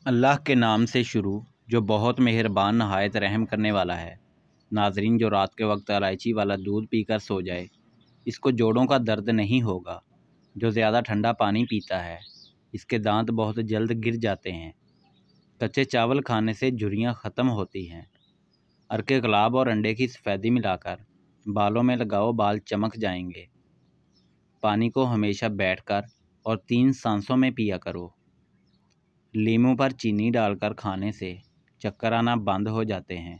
اللہ کے نام سے شروع جو بہت مہربان نہایت رحم کرنے والا ہے۔ ناظرین، جو رات کے وقت الائچی والا دودھ پی کر سو جائے اس کو جوڑوں کا درد نہیں ہوگا۔ جو زیادہ ٹھنڈا پانی پیتا ہے اس کے دانت بہت جلد گر جاتے ہیں۔ کچے چاول کھانے سے جھریاں ختم ہوتی ہیں۔ ارک گلاب اور انڈے کی سفیدی ملا کر بالوں میں لگاؤ، بال چمک جائیں گے۔ پانی کو ہمیشہ بیٹھ کر اور 3 سانسوں میں پیا کرو۔ لیموں پر چینی ڈال کر کھانے سے چکر آنا بند ہو جاتے ہیں۔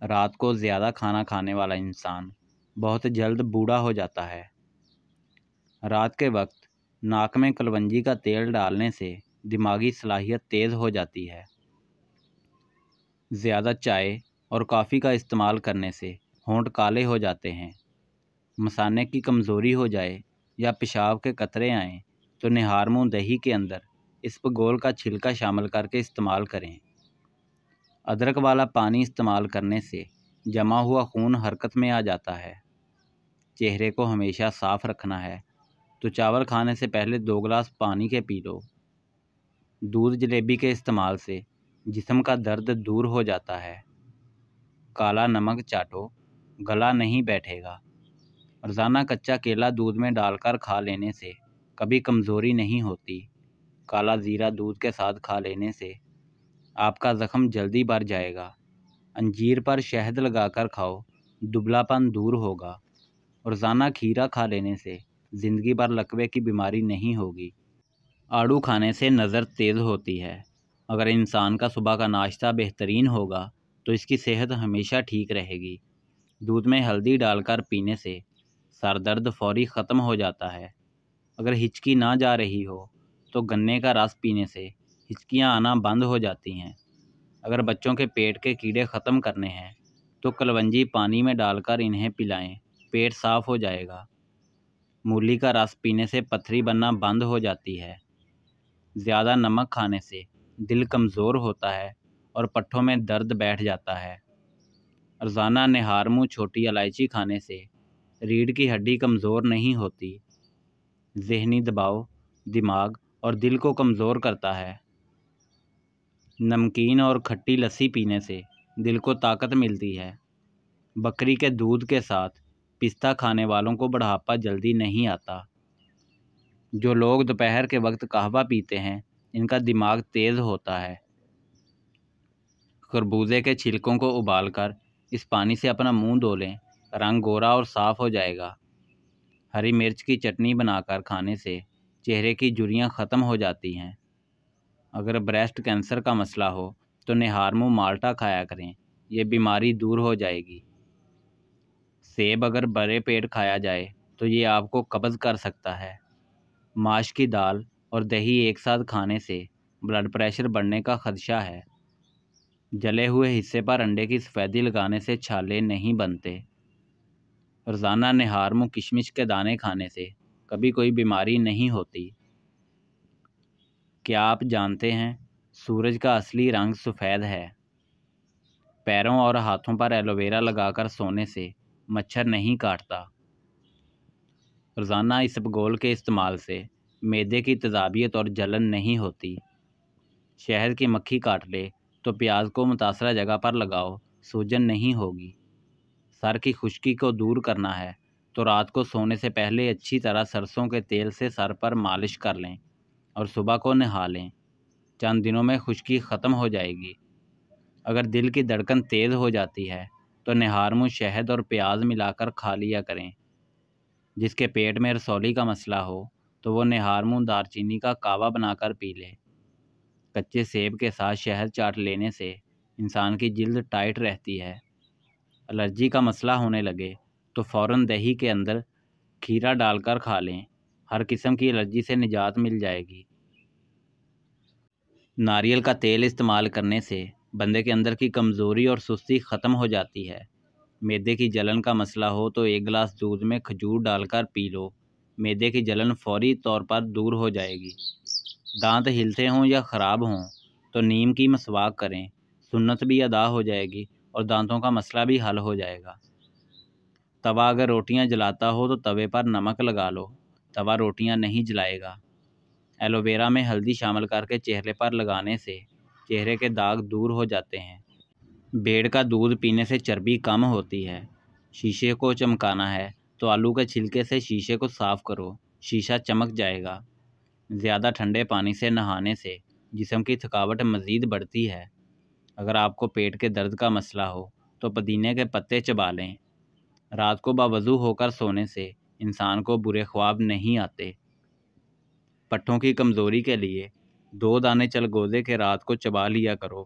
رات کو زیادہ کھانا کھانے والا انسان بہت جلد بوڑھا ہو جاتا ہے۔ رات کے وقت ناک میں کلونجی کا تیل ڈالنے سے دماغی صلاحیت تیز ہو جاتی ہے۔ زیادہ چائے اور کافی کا استعمال کرنے سے ہونٹ کالے ہو جاتے ہیں۔ مثانے کی کمزوری ہو جائے یا پیشاب کے قطرے آئیں تو نہار منہ دہی کے اندر اسپغول کا چھلکا شامل کر کے استعمال کریں۔ ادرک والا پانی استعمال کرنے سے جمع ہوا خون حرکت میں آ جاتا ہے۔ چہرے کو ہمیشہ صاف رکھنا ہے تو چاول کھانے سے پہلے 2 گلاس پانی کے پی لو۔ دودھ جلیبی کے استعمال سے جسم کا درد دور ہو جاتا ہے۔ کالا نمک چاٹو، گلا نہیں بیٹھے گا۔ روزانہ کچا کیلا دودھ میں ڈال کر کھا لینے سے کبھی کمزوری نہیں ہوتی۔ کالا زیرہ دودھ کے ساتھ کھا لینے سے آپ کا زخم جلدی بھر جائے گا۔ انجیر پر شہد لگا کر کھاؤ، دبلا پن دور ہوگا۔ روزانہ کھیرا کھا لینے سے زندگی بھر لکوے کی بیماری نہیں ہوگی۔ آڑو کھانے سے نظر تیز ہوتی ہے۔ اگر انسان کا صبح کا ناشتہ بہترین ہوگا تو اس کی صحت ہمیشہ ٹھیک رہے گی۔ دودھ میں ہلدی ڈال کر پینے سے سر درد فوری ختم ہو جاتا ہے۔ اگر ہچکی نہ جا رہی ہو تو گنے کا رس پینے سے ہچکیاں آنا بند ہو جاتی ہیں۔ اگر بچوں کے پیٹ کے کیڑے ختم کرنے ہیں تو کلونجی پانی میں ڈال کر انہیں پلائیں، پیٹ صاف ہو جائے گا۔ مولی کا رس پینے سے پتھری بننا بند ہو جاتی ہے۔ زیادہ نمک کھانے سے دل کمزور ہوتا ہے اور پٹھوں میں درد بیٹھ جاتا ہے۔ روزانہ نہار منہ چھوٹی الائچی کھانے سے ریڑھ کی ہڈی کمزور نہیں ہوتی۔ ذہنی دباؤ دماغ اور دل کو کمزور کرتا ہے۔ نمکین اور کھٹی لسی پینے سے دل کو طاقت ملتی ہے۔ بکری کے دودھ کے ساتھ پستہ کھانے والوں کو بڑھاپا جلدی نہیں آتا۔ جو لوگ دوپہر کے وقت قہوہ پیتے ہیں ان کا دماغ تیز ہوتا ہے۔ خربوزے کے چھلکوں کو ابال کر اس پانی سے اپنا منہ دھو لیں، رنگ گورا اور صاف ہو جائے گا۔ ہری مرچ کی چٹنی بنا کر کھانے سے چہرے کی جھریاں ختم ہو جاتی ہیں۔ اگر بریسٹ کینسر کا مسئلہ ہو تو نہار منہ مالٹا کھایا کریں، یہ بیماری دور ہو جائے گی۔ سیب اگر بڑے پیٹ کھایا جائے تو یہ آپ کو قبض کر سکتا ہے۔ ماش کی دال اور دہی ایک ساتھ کھانے سے بلڈ پریشر بڑھنے کا خدشہ ہے۔ جلے ہوئے حصے پر انڈے کی سفیدی لگانے سے چھالے نہیں بنتے۔ روزانہ نہار منہ کشمش کے دانے کھانے سے کبھی کوئی بیماری نہیں ہوتی۔ کیا آپ جانتے ہیں سورج کا اصلی رنگ سفید ہے؟ پیروں اور ہاتھوں پر ایلو ویرا لگا کر سونے سے مچھر نہیں کاٹتا۔ روزانہ اسبگول کے استعمال سے معدے کی تیزابیت اور جلن نہیں ہوتی۔ شہد کی مکھی کاٹ لے تو پیاز کو متاثرہ جگہ پر لگاؤ، سوجن نہیں ہوگی۔ سر کی خشکی کو دور کرنا ہے تو رات کو سونے سے پہلے اچھی طرح سرسوں کے تیل سے سر پر مالش کر لیں اور صبح کو نہا لیں۔ چند دنوں میں خشکی ختم ہو جائے گی۔ اگر دل کی دھڑکن تیز ہو جاتی ہے تو نہار منہ شہد اور پیاز ملا کر کھا لیا کریں۔ جس کے پیٹ میں رسولی کا مسئلہ ہو تو وہ نہار منہ دار چینی کا کعوہ بنا کر پی لے۔ کچے سیب کے ساتھ شہد چاٹ لینے سے انسان کی جلد ٹائٹ رہتی ہے۔ الرجی کا مسئلہ ہونے لگے تو فوراً دہی کے اندر کھیرا ڈال کر کھا لیں، ہر قسم کی الرجی سے نجات مل جائے گی۔ ناریل کا تیل استعمال کرنے سے بندے کے اندر کی کمزوری اور سستی ختم ہو جاتی ہے۔ معدے کی جلن کا مسئلہ ہو تو 1 گلاس دودھ میں کھجور ڈال کر پی لو، معدے کی جلن فوری طور پر دور ہو جائے گی۔ دانت ہلتے ہوں یا خراب ہوں تو نیم کی مسواک کریں، سنت بھی ادا ہو جائے گی اور دانتوں کا مسئلہ بھی حل ہو جائے گا۔ توا اگر روٹیاں جلاتا ہو تو توے پر نمک لگا لو، توا روٹیاں نہیں جلائے گا۔ ایلو ویرا میں ہلدی شامل کر کے چہرے پر لگانے سے چہرے کے داغ دور ہو جاتے ہیں۔ بھیڑ کا دودھ پینے سے چربی کم ہوتی ہے۔ شیشے کو چمکانا ہے تو آلو کے چھلکے سے شیشے کو صاف کرو، شیشہ چمک جائے گا۔ زیادہ ٹھنڈے پانی سے نہانے سے جسم کی تھکاوٹ مزید بڑھتی ہے۔ اگر آپ کو پیٹ کے درد کا مسئلہ ہو تو پودینے کے پتے چبا لیں۔ رات کو باوضو ہو کر سونے سے انسان کو برے خواب نہیں آتے۔ پٹھوں کی کمزوری کے لیے 2 دانے چلگوزے کے رات کو چبا لیا کرو۔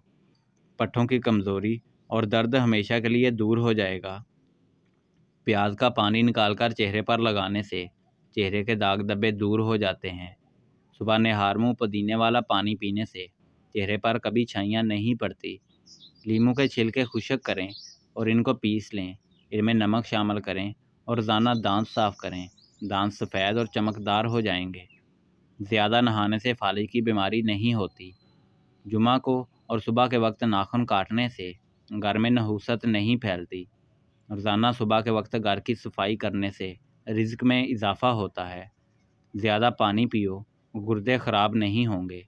پٹھوں کی کمزوری اور درد ہمیشہ کے لیے دور ہو جائے گا۔ پیاز کا پانی نکال کر چہرے پر لگانے سے چہرے کے داغ دھبے دور ہو جاتے ہیں۔ صبح نہار منہ پودینے والا پانی پینے سے چہرے پر کبھی چھائیاں نہیں پڑتی۔ لیموں کے چھلکے خشک کریں اور ان کو پیس لیں، ان میں نمک شامل کریں اور روزانہ دانت صاف کریں، دانت سفید اور چمکدار ہو جائیں گے۔ زیادہ نہانے سے فالج کی بیماری نہیں ہوتی۔ جمعہ کو اور صبح کے وقت ناخن کاٹنے سے گھر میں نحوست نہیں پھیلتی۔ روزانہ صبح کے وقت گھر کی صفائی کرنے سے رزق میں اضافہ ہوتا ہے۔ زیادہ پانی پیو، گردے خراب نہیں ہوں گے۔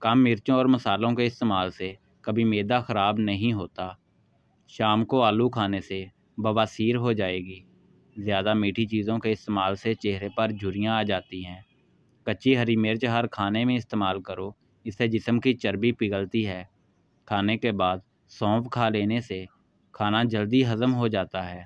کم مرچوں اور مسالوں کے استعمال سے کبھی معدہ خراب نہیں ہوتا۔ شام کو آلو کھانے سے بواسیر ہو جائے گی۔ زیادہ میٹھی چیزوں کے استعمال سے چہرے پر جھریاں آ جاتی ہیں۔ کچی ہری مرچ ہر کھانے میں استعمال کرو، اس سے جسم کی چربی پگھلتی ہے۔ کھانے کے بعد سونف کھا لینے سے کھانا جلدی ہضم ہو جاتا ہے۔